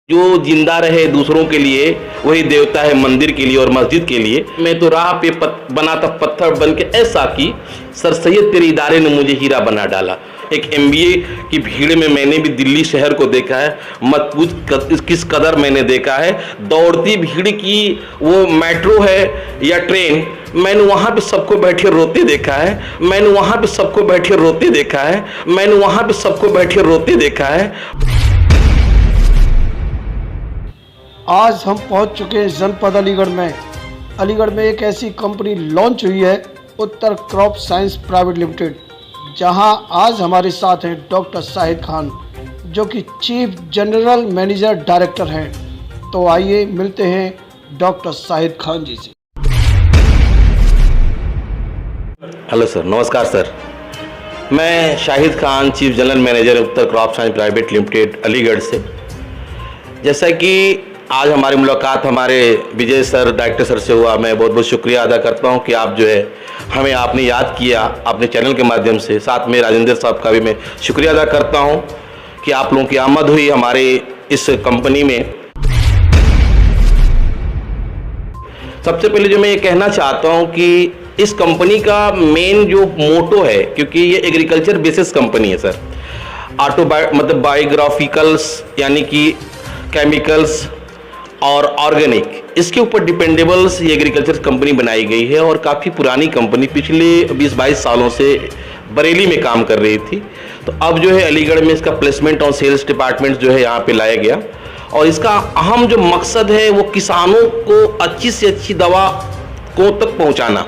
जो जिंदा रहे दूसरों के लिए वही देवता है मंदिर के लिए और मस्जिद के लिए। मैं तो राह पे बना था पत्थर बन के ऐसा कि सर सैयद तेरे इदारे ने मुझे हीरा बना डाला। एक एमबीए की भीड़ में मैंने भी दिल्ली शहर को देखा है, मत पूछ किस कदर मैंने देखा है। दौड़ती भीड़ की वो मेट्रो है या ट्रेन, मैंने वहाँ पे सबको बैठे रोते देखा है, मैंने वहाँ पे सबको बैठे रोते देखा है, मैंने वहाँ पे सबको बैठे रोते देखा है। आज हम पहुंच चुके हैं जनपद अलीगढ़ में। अलीगढ़ में एक ऐसी कंपनी लॉन्च हुई है, Uttar crop science private limited, जहां आज हमारे साथ हैं डॉक्टर शाहिद खान, जो कि चीफ जनरल मैनेजर डायरेक्टर हैं। तो आइए मिलते हैं डॉक्टर शाहिद खान जी से। हेलो सर, नमस्कार सर। मैं Shahid Khan, chief general manager Uttar crop science private limited Aligarh से। जैसा कि आज हमारी मुलाकात हमारे विजय सर, डायरेक्टर सर से हुआ, मैं बहुत बहुत शुक्रिया अदा करता हूं कि आप जो है हमें आपने याद किया अपने चैनल के माध्यम से। साथ में राजेंद्र साहब का भी मैं शुक्रिया अदा करता हूं कि आप लोगों की आमद हुई हमारे इस कंपनी में। सबसे पहले जो मैं ये कहना चाहता हूं कि इस कंपनी का मेन जो मोटो है, क्योंकि ये एग्रीकल्चर बेसिस कंपनी है सर, मतलब बायोग्राफिकल्स यानी कि केमिकल्स और ऑर्गेनिक, इसके ऊपर डिपेंडेबल्स ये एग्रीकल्चर कंपनी बनाई गई है। और काफ़ी पुरानी कंपनी, पिछले 20-22 सालों से बरेली में काम कर रही थी। तो अब जो है अलीगढ़ में इसका प्लेसमेंट और सेल्स डिपार्टमेंट जो है यहाँ पे लाया गया। और इसका अहम जो मकसद है वो किसानों को अच्छी से अच्छी दवा को तक पहुँचाना।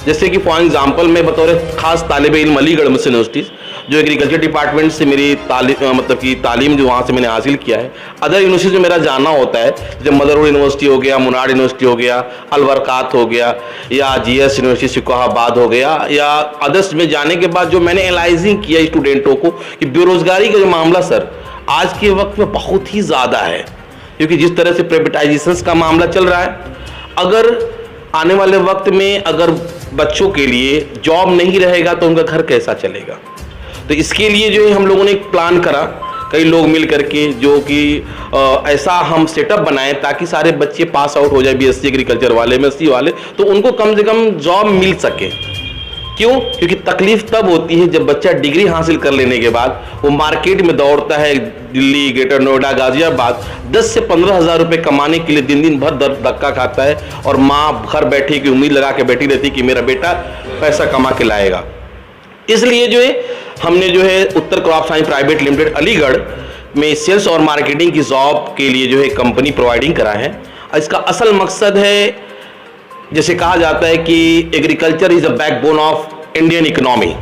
जैसे कि फॉर एग्जाम्पल मैं बतौर खास तालिब इल्म अलीगढ़ मुस्लिम यूनिवर्सिटी, जो एग्रीकल्चर डिपार्टमेंट से मेरी तालीम जो वहाँ से मैंने हासिल किया है, अदर यूनिवर्सिटी में मेरा जाना होता है, जैसे मदरौर यूनिवर्सिटी हो गया, मुनार यूनिवर्सिटी हो गया, अलबरकात हो गया, या जीएस यूनिवर्सिटी सिकोहाबाद हो गया, या अदर्स में जाने के बाद जो मैंने एनालाइजिंग किया स्टूडेंटों को कि बेरोजगारी का जो मामला सर आज के वक्त में बहुत ही ज़्यादा है, क्योंकि जिस तरह से प्राइवेटाइजेशन का मामला चल रहा है, अगर आने वाले वक्त में अगर बच्चों के लिए जॉब नहीं रहेगा तो उनका घर कैसा चलेगा। तो इसके लिए जो है हम लोगों ने एक प्लान करा, कई लोग मिल करके, जो कि ऐसा हम सेटअप बनाए ताकि सारे बच्चे पास आउट हो जाए, बीएससी एग्रीकल्चर वाले, एमएससी वाले, तो उनको कम से कम जॉब मिल सके। क्यों? क्योंकि तकलीफ तब होती है जब बच्चा डिग्री हासिल कर लेने के बाद वो मार्केट में दौड़ता है, दिल्ली, ग्रेटर नोएडा, गाजियाबाद, 10 से 15 हज़ार रुपये कमाने के लिए दिन दिन भर धक्का खाता है, और माँ घर बैठी की उम्मीद लगा के बैठी रहती कि मेरा बेटा पैसा कमा के लाएगा। इसलिए जो है हमने जो है Uttar crop science private limited Aligarh में सेल्स और मार्केटिंग की जॉब के लिए जो है कंपनी प्रोवाइडिंग करा है। इसका असल मकसद है, जैसे कहा जाता है कि agriculture is the backbone of Indian economy,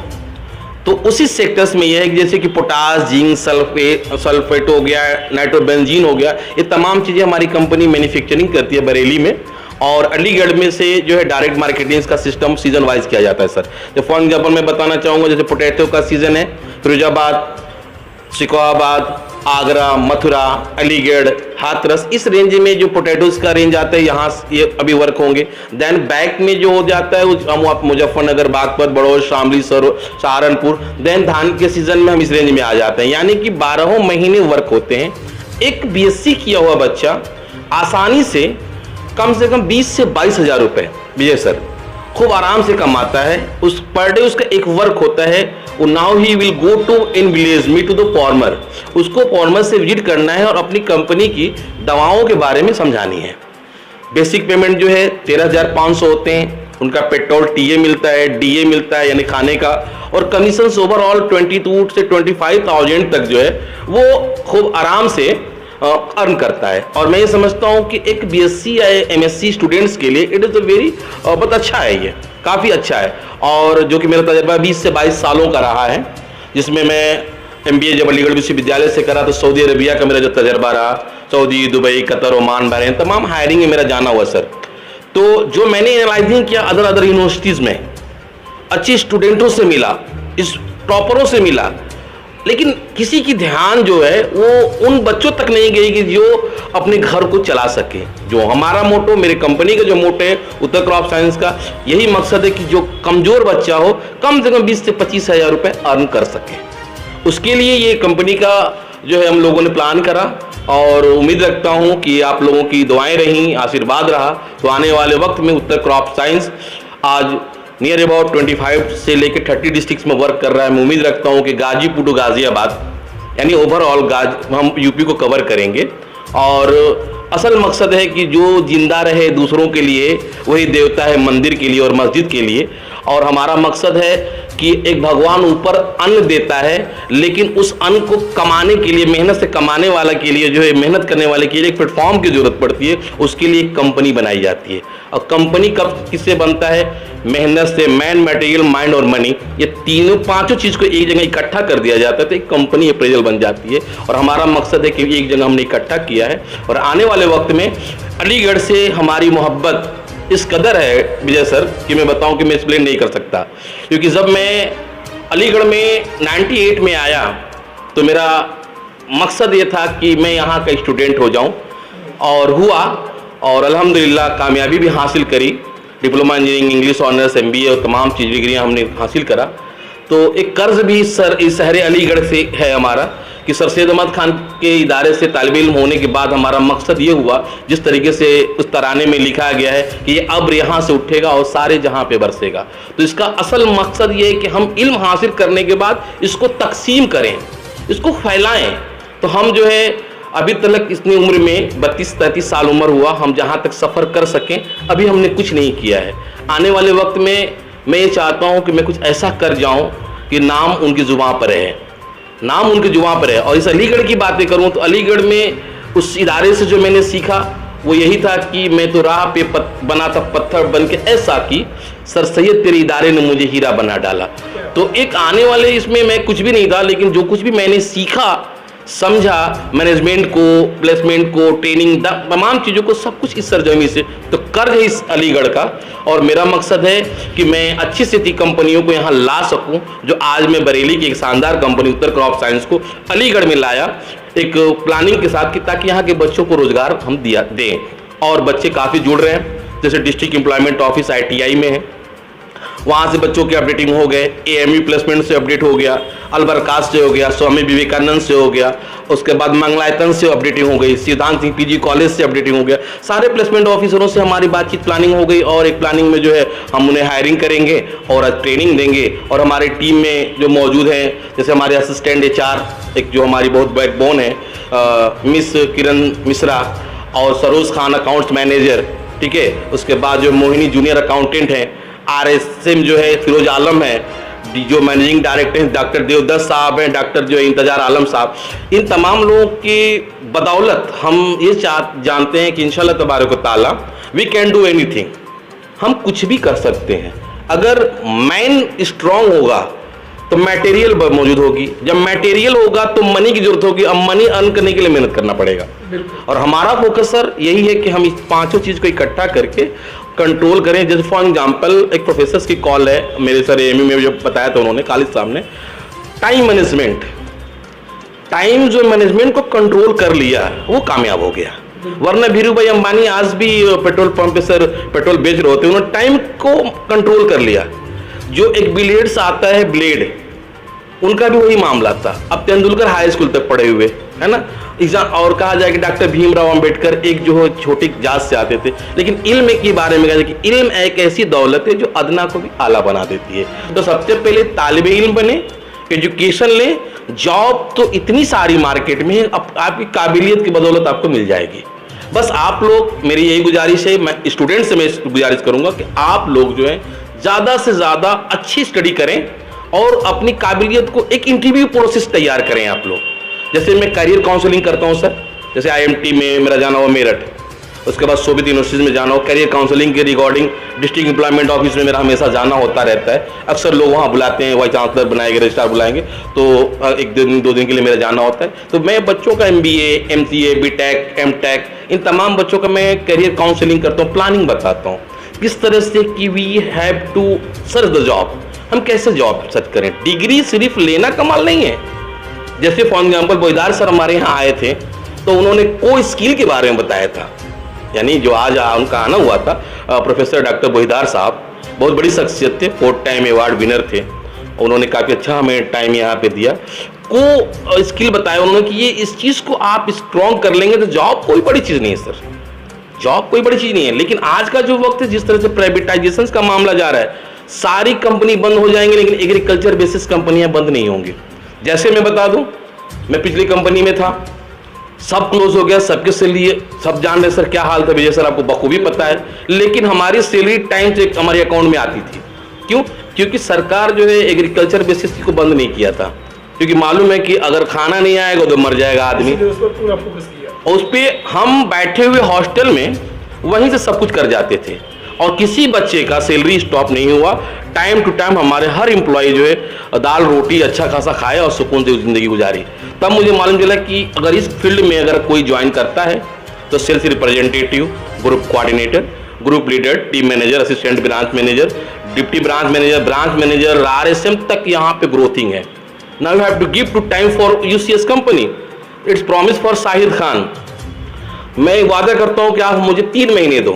तो उसी सेक्टर्स में यह है कि जैसे कि पोटास, जिंक, सल्फेट हो गया, नाइट्रोबेंजीन हो गया, ये तमाम चीज़ें हमारी कंपनी मैन्युफैक्चरिंग करती है बरेली में। और अलीगढ़ में से जो है डायरेक्ट मार्केटिंग का सिस्टम सीजन वाइज किया जाता है सर। जो फॉर एग्जाम्पल मैं बताना चाहूँगा, जैसे पोटैटो का सीज़न है, फिरोजाबाद, सिकोहाबाद, आगरा, मथुरा, अलीगढ़, हाथरस, इस रेंज में जो पोटैटोज का रेंज आता है यहाँ ये अभी वर्क होंगे। देन बैक में जो हो जाता है हम आप मुजफ्फरनगर, बागपत, बड़ौल, शामली, सहारनपुर। देन धान के सीजन में हम इस रेंज में आ जाते हैं, यानी कि 12 महीने वर्क होते हैं। एक बीएससी किया हुआ बच्चा आसानी से कम 20 से 22 हज़ार रुपये विजय सर खूब आराम से कमाता है। उस पर डे उसका एक वर्क होता है, वो now he will go to in village meet to the farmer, उसको फार्मर से विजिट करना है और अपनी कंपनी की दवाओं के बारे में समझानी है। बेसिक पेमेंट जो है 13,500 होते हैं, उनका पेट्रोल टीए मिलता है, डीए मिलता है यानी खाने का, और कमीशन ओवरऑल 22 से 25,000 तक जो है वो खूब आराम से अर्न करता है। और मैं ये समझता हूँ कि एक बीएससी या एमएससी स्टूडेंट्स के लिए इट इज़ अ वेरी बहुत अच्छा है, ये काफ़ी अच्छा है। और जो कि मेरा तजर्बा 20 से 22 सालों का रहा है, जिसमें मैं एमबीए जब अलीगढ़ विश्वविद्यालय से करा तो सऊदी अरबिया का मेरा जो तजर्बा रहा, Saudi, Dubai, Qatar, Oman, Bahrain, तमाम हायरिंग में मेरा जाना हुआ सर। तो जो मैंने एनालाइजिंग किया अदर यूनिवर्सिटीज़ में, अच्छे स्टूडेंटों से मिला, इस टॉपरों से मिला, लेकिन किसी की ध्यान जो है वो उन बच्चों तक नहीं गई कि जो अपने घर को चला सके। जो हमारा मोटो, मेरे कंपनी का जो मोटो है उत्तर क्रॉप साइंस का, यही मकसद है कि जो कमज़ोर बच्चा हो कम से कम 20 से 25 हज़ार रुपये अर्न कर सके। उसके लिए ये कंपनी का जो है हम लोगों ने प्लान करा और उम्मीद रखता हूं कि आप लोगों की दुआएं रहीं, आशीर्वाद रहा तो आने वाले वक्त में उत्तर क्रॉप साइंस आज नियर अबाउट 25 से लेकर 30 डिस्ट्रिक्ट्स में वर्क कर रहा है। मैं उम्मीद रखता हूं कि गाजीपुर टू गाजियाबाद यानी ओवरऑल हम यूपी को कवर करेंगे और असल मकसद है कि जो जिंदा रहे दूसरों के लिए वही देवता है मंदिर के लिए और मस्जिद के लिए। और हमारा मकसद है कि एक भगवान ऊपर अन्न देता है, लेकिन उस अन्न को कमाने के लिए, मेहनत से कमाने वाला के लिए जो है, मेहनत करने वाले के लिए एक प्लेटफॉर्म की जरूरत पड़ती है। उसके लिए एक कंपनी बनाई जाती है और कंपनी कब किससे बनता है? मेहनत से। मैन, मटेरियल, माइंड और मनी, ये तीनों पांचों चीज को एक जगह इकट्ठा कर दिया जाता है तो एक कंपनी अप्रेजल बन जाती है। और हमारा मकसद है कि एक जगह हमने इकट्ठा किया है और आने वाले वक्त में अलीगढ़ से हमारी मोहब्बत इस कदर है विजय सर कि मैं बताऊं कि मैं एक्सप्लेन नहीं कर सकता। क्योंकि जब मैं अलीगढ़ में 98 में आया तो मेरा मकसद ये था कि मैं यहाँ का स्टूडेंट हो जाऊं और हुआ और अल्हम्दुलिल्लाह कामयाबी भी हासिल करी। Diploma engineering, English honours, MBA और तमाम चीज़ डिग्रियाँ हमने हासिल करा। तो एक कर्ज भी इस शहर अलीगढ़ से है हमारा कि सर सैयद अहमद खान के इदारे से तालिब इल्म होने के बाद हमारा मकसद ये हुआ, जिस तरीके से उस तराने में लिखा गया है कि ये अब्र यहाँ से उठेगा और सारे जहाँ पे बरसेगा। तो इसका असल मकसद ये है कि हम इल्म हासिल करने के बाद इसको तकसीम करें, इसको फैलाएं। तो हम जो है अभी तक इतनी उम्र में 32-33 साल उम्र हुआ, हम जहाँ तक सफ़र कर सकें अभी हमने कुछ नहीं किया है। आने वाले वक्त में मैं ये चाहता हूँ कि मैं कुछ ऐसा कर जाऊँ कि नाम उनकी ज़ुबान पर रहे, नाम उनकी जुबान पर है। और इस अलीगढ़ की बातें करूं तो अलीगढ़ में उस इदारे से जो मैंने सीखा वो यही था कि मैं तो राह पे बना था पत्थर बन के, ऐसा कि सर सैयद तेरे इदारे ने मुझे हीरा बना डाला। तो एक आने वाले इसमें मैं कुछ भी नहीं था, लेकिन जो कुछ भी मैंने सीखा, समझा, मैनेजमेंट को, प्लेसमेंट को, ट्रेनिंग, तमाम चीज़ों को, सब कुछ इस सरजमी से तो कर है इस अलीगढ़ का। और मेरा मकसद है कि मैं अच्छी से अच्छी कंपनियों को यहाँ ला सकूं, जो आज मैं बरेली की एक शानदार कंपनी उत्तर क्रॉप साइंस को अलीगढ़ में लाया एक प्लानिंग के साथ कि ताकि यहाँ के बच्चों को रोजगार हम दें। और बच्चे काफ़ी जुड़ रहे हैं, जैसे डिस्ट्रिक्ट एम्प्लॉयमेंट ऑफिस ITI में है, वहाँ से बच्चों के अपडेटिंग हो गए, AMU प्लेसमेंट से अपडेट हो गया, अलबरकात से हो गया, स्वामी विवेकानंद से हो गया, उसके बाद मंगलायतन से अपडेटिंग हो गई, सिद्धांत सिंह PG कॉलेज से अपडेटिंग हो गया। सारे प्लेसमेंट ऑफिसरों से हमारी बातचीत प्लानिंग हो गई और एक प्लानिंग में जो है हम उन्हें हायरिंग करेंगे और ट्रेनिंग देंगे। और हमारे टीम में जो मौजूद हैं, जैसे हमारे असिस्टेंट HR एक जो हमारी बहुत बैकबोन है, मिस किरण मिश्रा और सरोज खान अकाउंट्स मैनेजर, ठीक है। उसके बाद जो मोहिनी जूनियर अकाउंटेंट हैं, RSM जो है फिरोज आलम है, जो मैनेजिंग डायरेक्टर हैं डॉक्टर देवदत्त साहब हैं, डॉक्टर जो इंतजार आलम साहब। इन तमाम लोगों की बदौलत हम ये जानते हैं कि इंशाल्लाह तबारक व तआला वी कैन डू एनीथिंग, हम कुछ भी कर सकते हैं। अगर मैन स्ट्रांग होगा तो मटेरियल मौजूद होगी, जब मटेरियल होगा तो मनी की जरूरत होगी, अब मनी अर्न करने के लिए मेहनत करना पड़ेगा। और हमारा फोकस सर यही है कि हम इस पांचों चीज़ को इकट्ठा करके कंट्रोल करें। जैसे फॉर एग्जांपल एक प्रोफेसर की कॉल है मेरे सर AMU में, जो बताया था उन्होंने खालिद साहब ने, टाइम मैनेजमेंट, टाइम जो मैनेजमेंट को कंट्रोल कर लिया वो कामयाब हो गया। वरना धीरू भाई अंबानी आज भी पेट्रोल पंप पे सर पेट्रोल बेच रहे होते, उन्होंने टाइम को कंट्रोल कर लिया। जो एक बिलियर्ड्स आता है ब्लेड, उनका भी वही मामला था। अब तेंदुलकर हाई स्कूल तक पढ़े हुए है ना, एग्जाम। और कहा जाए कि डॉक्टर भीमराव अंबेडकर एक जो छोटी जात से आते थे, लेकिन इल्म के बारे में कहा जाए कि इल्म एक ऐसी दौलत है जो अदना को भी आला बना देती है। तो सबसे पहले तालिब इल्म बने, एजुकेशन लें, जॉब तो इतनी सारी मार्केट में है, आपकी काबिलियत की बदौलत आपको मिल जाएगी। बस आप लोग, मेरी यही गुजारिश है, मैं स्टूडेंट से मैं गुजारिश करूंगा कि आप लोग जो है ज़्यादा से ज़्यादा अच्छी स्टडी करें और अपनी काबिलियत को एक इंटरव्यू प्रोसेस तैयार करें आप लोग। जैसे मैं करियर काउंसलिंग करता हूं सर, जैसे IMT में मेरा जाना हुआ मेरठ, उसके बाद शोभित यूनिवर्सिटीज में जाना हो, करियर काउंसलिंग के रिगार्डिंग डिस्ट्रिक्ट एम्प्लॉयमेंट ऑफिस में मेरा हमेशा जाना होता रहता है। अक्सर लोग वहाँ बुलाते हैं, वाइस चांसलर बनाएंगे, रजिस्ट्रार बुलाएंगे, तो एक दिन 2 दिन के लिए मेरा जाना होता है। तो मैं बच्चों का MBA, MCA, BTech, MTech, इन तमाम बच्चों का मैं करियर काउंसलिंग करता हूँ, प्लानिंग बताता हूँ किस तरह से कि we have to search the job, हम कैसे जॉब सर्च करें। डिग्री सिर्फ लेना कमाल नहीं है। जैसे फॉर एग्जाम्पल बोईदार सर हमारे यहाँ आए थे तो उन्होंने कोई स्किल के बारे में बताया था, यानी जो आज उनका आना हुआ था, प्रोफेसर डॉक्टर बोईदार साहब बहुत बड़ी शख्सियत थे, 4 टाइम अवार्ड विनर थे। उन्होंने काफ़ी अच्छा हमें टाइम यहाँ पे दिया, को स्किल बताया उन्होंने कि ये इस चीज़ को आप स्ट्रॉन्ग कर लेंगे तो जॉब कोई बड़ी चीज़ नहीं है सर, जॉब कोई बड़ी चीज़ नहीं है। लेकिन आज का जो वक्त है, जिस तरह से प्राइवेटाइजेशन का मामला जा रहा है, सारी कंपनी बंद हो जाएंगी लेकिन एग्रीकल्चर बेसिस कंपनियां बंद नहीं होंगी। जैसे मैं बता दूं, मैं पिछली कंपनी में था, सब क्लोज हो गया, सबके सैलरी, सब जान रहे सर क्या हाल था विजय सर, आपको बखूबी पता है। लेकिन हमारी सैलरी टाइम से हमारे अकाउंट में आती थी। क्यों? क्योंकि सरकार जो है एग्रीकल्चर बेसिस को बंद नहीं किया था, क्योंकि मालूम है कि अगर खाना नहीं आएगा तो मर जाएगा आदमी। उस पर पूरा फोकस किया। उस पर हम बैठे हुए हॉस्टल में वहीं से सब कुछ कर जाते थे और किसी बच्चे का सैलरी स्टॉप नहीं हुआ। टाइम टू टाइम हमारे हर एम्प्लॉय जो है दाल रोटी अच्छा खासा खाए और सुकून से जिंदगी गुजारी। तब मुझे मालूम चला कि अगर इस फील्ड में अगर कोई ज्वाइन करता है तो sales representative, group coordinator, group leader, team manager, assistant branch manager, deputy branch manager, RSM तक यहाँ पे ग्रोथिंग है। Now you have to give to time for UCS company. It's promise for Shahid Khan. मैं वादा करता हूँ कि आप मुझे 3 महीने दो,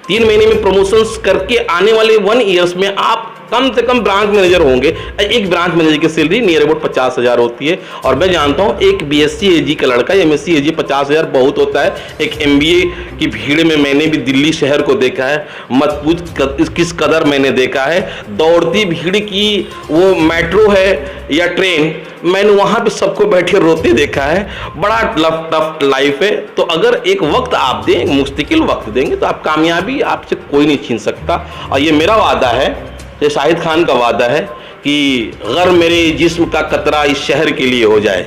3 महीने में प्रमोशंस करके आने वाले 1 ईयर्स में आप कम से कम ब्रांच मैनेजर होंगे। एक ब्रांच मैनेजर की सैलरी नियर अबाउट 50,000 होती है और मैं जानता हूँ एक BSc AG का लड़का, MSc AG 50,000 बहुत होता है। एक MBA की भीड़ में मैंने भी दिल्ली शहर को देखा है, मत पूछ किस कदर मैंने देखा है। दौड़ती भीड़ की वो मेट्रो है या ट्रेन, मैंने वहाँ पे सबको बैठे रोते देखा है। बड़ा टफ लाइफ है। तो अगर एक वक्त आप दें, मुस्तकिल वक्त देंगे तो आप कामयाबी आपसे कोई नहीं छीन सकता। और ये मेरा वादा है, ये शाहिद खान का वादा है कि अगर मेरे जिस्म का कतरा इस शहर के लिए हो जाए,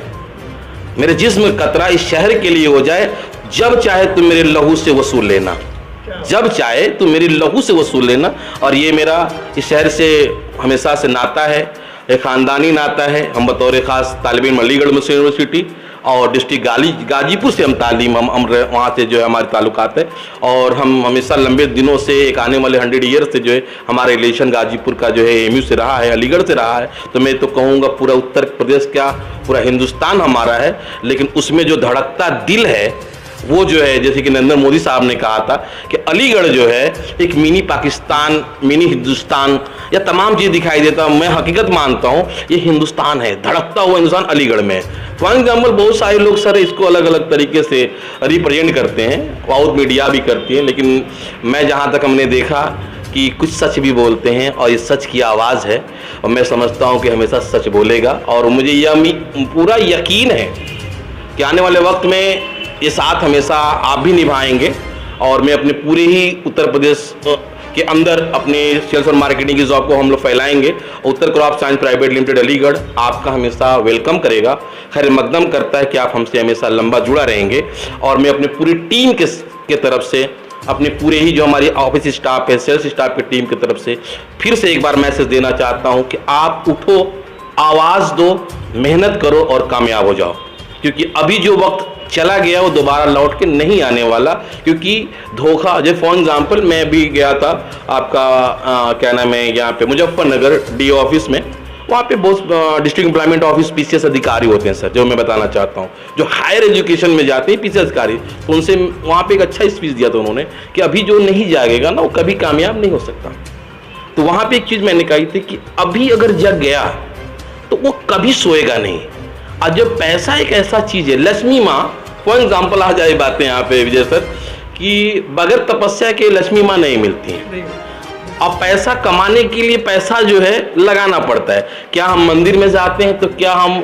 मेरे जिस्म का कतरा इस शहर के लिए हो जाए, जब चाहे तुम मेरे लहू से वसूल लेना, जब चाहे तुम मेरी लहू से वसूल लेना। और ये मेरा इस शहर से हमेशा से नाता है, एक ख़ानदानी नाता है। हम बतौर ख़ास तालिब इल्म अलीगढ़ मुस्लिम यूनिवर्सिटी और डिस्ट्रिक्ट गाजीपुर से हम तालीम हम वहाँ से जो है हमारे ताल्लुकात है। और हम हमेशा लंबे दिनों से, एक आने वाले 100 ईयर से जो है हमारा रिलेशन गाजीपुर का जो है MU से रहा है, अलीगढ़ से रहा है। तो मैं तो कहूँगा पूरा उत्तर प्रदेश क्या पूरा हिंदुस्तान हमारा है। लेकिन उसमें जो धड़कता दिल है वो जो है, जैसे कि नरेंद्र मोदी साहब ने कहा था कि अलीगढ़ जो है एक मिनी पाकिस्तान, मिनी हिंदुस्तान या तमाम चीज़ दिखाई देता। मैं हकीकत मानता हूँ ये हिंदुस्तान है, धड़कता हुआ हिंदुस्तान अलीगढ़ में है। फॉर एग्जाम्पल बहुत सारे लोग सर इसको अलग अलग तरीके से रिप्रेजेंट करते हैं, बहुत मीडिया भी करती है, लेकिन मैं जहाँ तक हमने देखा कि कुछ सच भी बोलते हैं और ये सच की आवाज़ है और मैं समझता हूँ कि हमेशा सच बोलेगा। और मुझे यह पूरा यकीन है कि आने वाले वक्त में ये साथ हमेशा आप भी निभाएंगे। और मैं अपने पूरे ही उत्तर प्रदेश के अंदर अपने सेल्स और मार्केटिंग की जॉब को हम लोग फैलाएंगे। Uttar crop science private limited Aligarh आपका हमेशा वेलकम करेगा, खैर मकदम करता है कि आप हमसे हमेशा लंबा जुड़ा रहेंगे। और मैं अपनी पूरी टीम के तरफ से, अपने पूरे ही जो हमारी ऑफिस स्टाफ है, सेल्स स्टाफ की टीम की तरफ से फिर से एक बार मैसेज देना चाहता हूँ कि आप उठो, आवाज़ दो, मेहनत करो और कामयाब हो जाओ। क्योंकि अभी जो वक्त चला गया वो दोबारा लौट के नहीं आने वाला। क्योंकि धोखा, जैसे फॉर एग्जाम्पल मैं भी गया था आपका क्या नाम है यहाँ पे मुजफ्फरनगर DO ऑफिस में, वहाँ पे बहुत डिस्ट्रिक्ट एम्प्लॉयमेंट ऑफिस PCS अधिकारी होते हैं सर, जो मैं बताना चाहता हूँ, जो हायर एजुकेशन में जाते हैं PCS अधिकारी। तो उनसे वहाँ पे एक अच्छा स्पीच दिया था उन्होंने कि अभी जो नहीं जागेगा ना वो कभी कामयाब नहीं हो सकता। तो वहाँ पे एक चीज़ मैंने कही थी कि अभी अगर जग गया तो वो कभी सोएगा नहीं। और जब पैसा एक ऐसा चीज़ है, लक्ष्मी माँ फॉर एग्जाम्पल आ जाए बातें यहाँ पे विजय सर कि बगैर तपस्या के लक्ष्मी माँ नहीं मिलती हैं। अब पैसा कमाने के लिए पैसा जो है लगाना पड़ता है। क्या हम मंदिर में जाते हैं तो क्या हम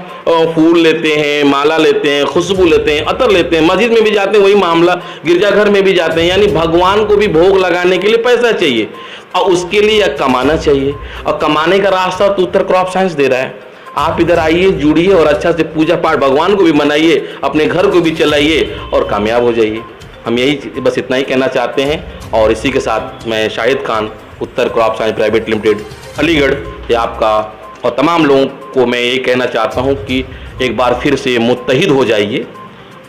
फूल लेते हैं, माला लेते हैं, खुशबू लेते हैं, अतर लेते हैं, मस्जिद में भी जाते हैं वही मामला, गिरजाघर में भी जाते हैं। यानी भगवान को भी भोग लगाने के लिए पैसा चाहिए और उसके लिए कमाना चाहिए। और कमाने का रास्ता तो उत्तर क्रॉप साइंस दे रहा है। आप इधर आइए, जुड़िए और अच्छा से पूजा पाठ भगवान को भी मनाइए, अपने घर को भी चलाइए और कामयाब हो जाइए। हम यही बस इतना ही कहना चाहते हैं। और इसी के साथ मैं Shahid Khan, Uttar crop science private limited Aligarh से आपका और तमाम लोगों को मैं यही कहना चाहता हूं कि एक बार फिर से मुत्तहिद हो जाइए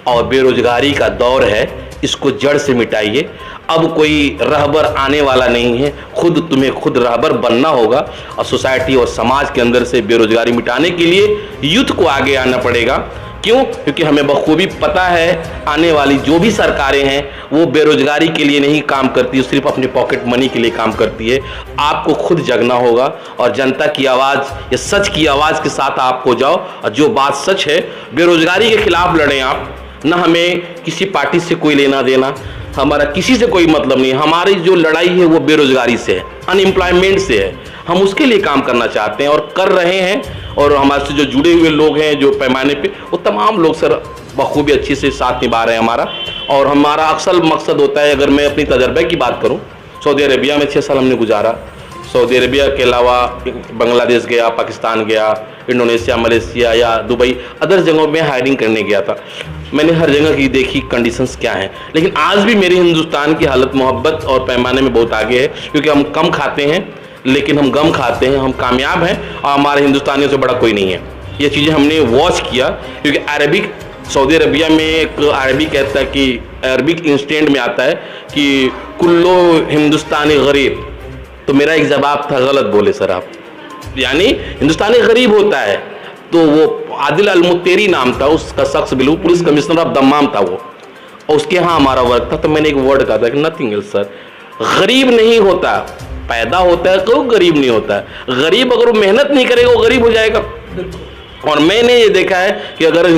और बेरोजगारी का दौर है, इसको जड़ से मिटाइए। अब कोई रहबर आने वाला नहीं है, खुद तुम्हें खुद रहबर बनना होगा। और सोसाइटी और समाज के अंदर से बेरोजगारी मिटाने के लिए यूथ को आगे आना पड़ेगा। क्यों? क्योंकि हमें बखूबी पता है आने वाली जो भी सरकारें हैं वो बेरोजगारी के लिए नहीं काम करती, सिर्फ अपने पॉकेट मनी के लिए काम करती है। आपको खुद जगना होगा और जनता की आवाज़ या सच की आवाज़ के साथ आपको जाओ, और जो बात सच है बेरोजगारी के खिलाफ लड़ें आप। ना हमें किसी पार्टी से कोई लेना देना, हमारा किसी से कोई मतलब नहीं। हमारी जो लड़ाई है वो बेरोजगारी से है, अनएम्प्लॉयमेंट से है। हम उसके लिए काम करना चाहते हैं और कर रहे हैं। और हमारे से जो जुड़े हुए लोग हैं जो पैमाने पे, वो तमाम लोग सर बखूबी अच्छे से साथ निभा रहे हैं हमारा। और हमारा अक्सर मकसद होता है, अगर मैं अपनी तजर्बे की बात करूं, सऊदी अरेबिया में 6 साल हमने गुजारा। सऊदी अरेबिया के अलावा बांग्लादेश गया, पाकिस्तान गया, इंडोनेशिया, मलेशिया या दुबई, अदर जगहों में हायरिंग करने गया था। मैंने हर जगह की देखी कंडीशंस क्या हैं। लेकिन आज भी मेरे हिंदुस्तान की हालत मोहब्बत और पैमाने में बहुत आगे है, क्योंकि हम कम खाते हैं लेकिन हम गम खाते हैं, हम कामयाब हैं और हमारे हिंदुस्तानियों से बड़ा कोई नहीं है। ये चीज़ें हमने वॉच किया, क्योंकि अरबिक सऊदी अरबिया में एक अरबी कहता है कि अरबिक इंस्टेंट में आता है कि कुल्लो हिंदुस्तानी गरीब। तो मेरा एक जवाब था, गलत बोले सर आप, यानी हिंदुस्तानी गरीब होता है। तो वो आदिल अलमुत्तेरी नाम था उसका शख्स, बिल्कुल पुलिस कमिश्नर ऑफ दम्माम था वो, और उसके यहाँ हमारा वर्क था। तो मैंने एक वर्ड कहा था कि नथिंग एल्स सर, गरीब नहीं होता, पैदा होता है तो गरीब नहीं होता है। गरीब अगर वो मेहनत नहीं करेगा वो गरीब हो जाएगा। और मैंने ये देखा है कि अगर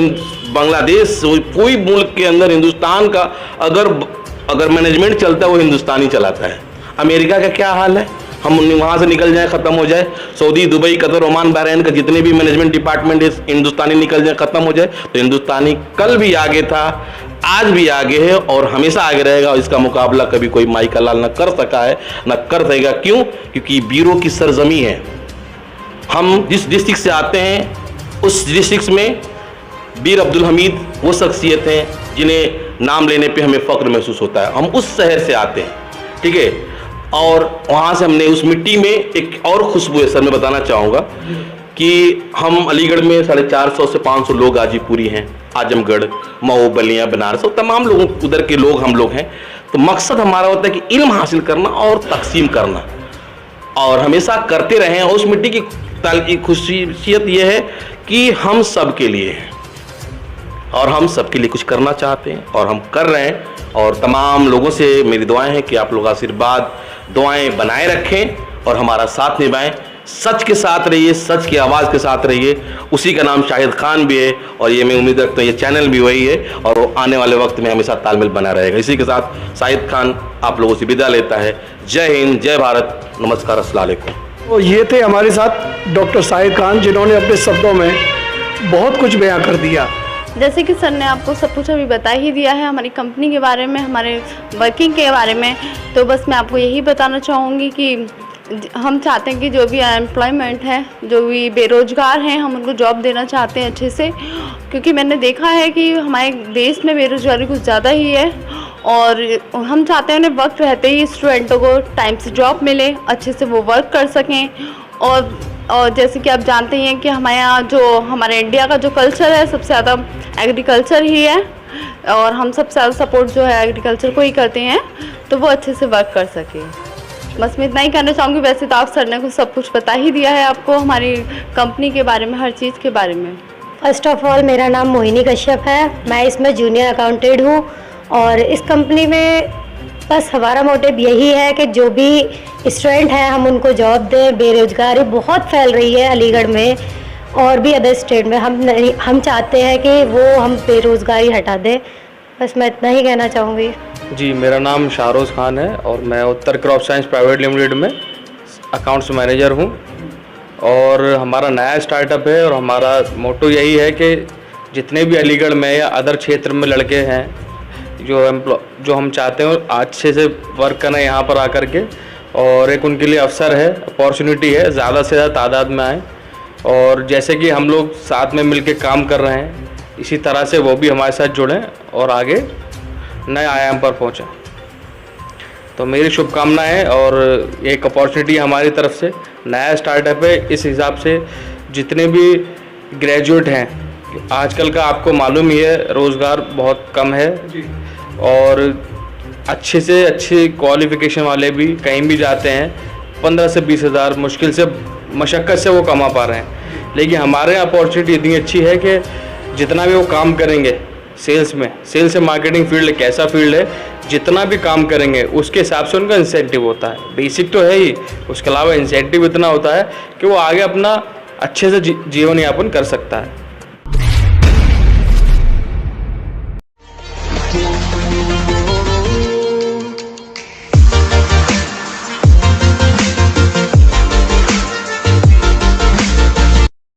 बांग्लादेश कोई मुल्क के अंदर हिंदुस्तान का अगर मैनेजमेंट चलता है वो हिंदुस्तानी चलाता है। अमेरिका का क्या हाल है, हम वहाँ से निकल जाएं ख़त्म हो जाए, Saudi, Dubai, Qatar, Oman, Bahrain का जितने भी मैनेजमेंट डिपार्टमेंट हिंदुस्तानी निकल जाए, ख़त्म हो जाए, तो हिंदुस्तानी कल भी आगे था, आज भी आगे है और हमेशा आगे रहेगा। और इसका मुकाबला कभी कोई माई का लाल न कर सका है, न कर सकेगा। क्यों? क्योंकि वीरों की सरजमी है। हम जिस डिस्ट्रिक्ट से आते हैं उस डिस्ट्रिक्ट में वीर अब्दुल हमीद वो शख्सियत हैं जिन्हें नाम लेने पे हमें फ़ख्र महसूस होता है। हम उस शहर से आते हैं, ठीक है, और वहाँ से हमने उस मिट्टी में एक और खुशबू है सर। मैं बताना चाहूँगा कि हम अलीगढ़ में 450 से 500 लोग गाजीपुरी हैं, आजमगढ़, मऊ, बलिया, बनारस, और तमाम लोगों उधर के लोग हम लोग हैं। तो मकसद हमारा होता है कि इल्म हासिल करना और तकसीम करना, और हमेशा करते रहें। और उस मिट्टी की खुशियत यह है कि हम सब के लिए हैं और हम सब के लिए कुछ करना चाहते हैं और हम कर रहे हैं। और तमाम लोगों से मेरी दुआएं हैं कि आप लोग आशीर्वाद, दुआएं बनाए रखें और हमारा साथ निभाएं। सच के साथ रहिए, सच की आवाज़ के साथ रहिए। उसी का नाम शाहिद खान भी है और ये मैं उम्मीद रखता हूँ ये चैनल भी वही है और वो आने वाले वक्त में हमेशा तालमेल बना रहेगा। इसी के साथ शाहिद खान आप लोगों से विदा लेता है। जय हिंद, जय भारत, नमस्कार, अस्सलाम वालेकुम। तो ये थे हमारे साथ डॉक्टर शाहिद खान, जिन्होंने अपने शब्दों में बहुत कुछ बयां कर दिया। जैसे कि सर ने आपको सब कुछ अभी बता ही दिया है हमारी कंपनी के बारे में, हमारे वर्किंग के बारे में। तो बस मैं आपको यही बताना चाहूँगी कि हम चाहते हैं कि जो भी अनएम्प्लॉयमेंट है, जो भी बेरोज़गार हैं, हम उनको जॉब देना चाहते हैं अच्छे से। क्योंकि मैंने देखा है कि हमारे देश में बेरोज़गारी कुछ ज़्यादा ही है और हम चाहते हैं उन्हें वक्त रहते ही स्टूडेंटों को टाइम से जॉब मिले, अच्छे से वो वर्क कर सकें। और जैसे कि आप जानते ही हैं कि हमारे यहाँ जो हमारे इंडिया का जो कल्चर है सबसे ज़्यादा एग्रीकल्चर ही है और हम सबसे ज़्यादा सपोर्ट जो है एग्रीकल्चर को ही करते हैं, तो वो अच्छे से वर्क कर सके। बस मैं इतना ही कहना चाहूँगी। वैसे तो आप सर ने सब कुछ बता ही दिया है आपको हमारी कंपनी के बारे में, हर चीज़ के बारे में। फर्स्ट ऑफ ऑल मेरा नाम मोहिनी कश्यप है, मैं इसमें जूनियर अकाउंटेंट हूँ और इस कंपनी में बस हमारा मोटिव यही है कि जो भी स्टूडेंट हैं हम उनको जॉब दें। बेरोज़गारी बहुत फैल रही है अलीगढ़ में और भी अदर स्टेट में। हम चाहते हैं कि वो हम बेरोज़गारी हटा दें। बस मैं इतना ही कहना चाहूँगी। जी, मेरा नाम शाहरोज़ खान है और मैं उत्तर क्रॉप साइंस प्राइवेट लिमिटेड में अकाउंट्स मैनेजर हूँ और हमारा नया स्टार्टअप है और हमारा मोटो यही है कि जितने भी अलीगढ़ में या अदर क्षेत्र में लड़के हैं जो हम चाहते हैं अच्छे से वर्क करना यहाँ पर आकर के, और एक उनके लिए अवसर है, अपॉर्चुनिटी है, ज़्यादा से ज़्यादा तादाद में आए। और जैसे कि हम लोग साथ में मिलके काम कर रहे हैं, इसी तरह से वो भी हमारे साथ जुड़ें और आगे नए आयाम पर पहुँचें। तो मेरी शुभकामनाएं है और एक अपॉर्चुनिटी हमारी तरफ से, नया स्टार्टअप है। इस हिसाब से जितने भी ग्रेजुएट हैं, आजकल का आपको मालूम ही है रोज़गार बहुत कम है और अच्छे से अच्छी क्वालिफ़िकेशन वाले भी कहीं भी जाते हैं 15 से 20 हज़ार मुश्किल से मशक्क़त से वो कमा पा रहे हैं। लेकिन हमारे यहाँ अपॉर्चुनिटी इतनी अच्छी है कि जितना भी वो काम करेंगे सेल्स में, सेल्स से मार्केटिंग फील्ड कैसा फील्ड है, जितना भी काम करेंगे उसके हिसाब से उनका इंसेंटिव होता है। बेसिक तो है ही, उसके अलावा इंसेंटिव इतना होता है कि वो आगे अपना अच्छे से जीवन यापन कर सकता है।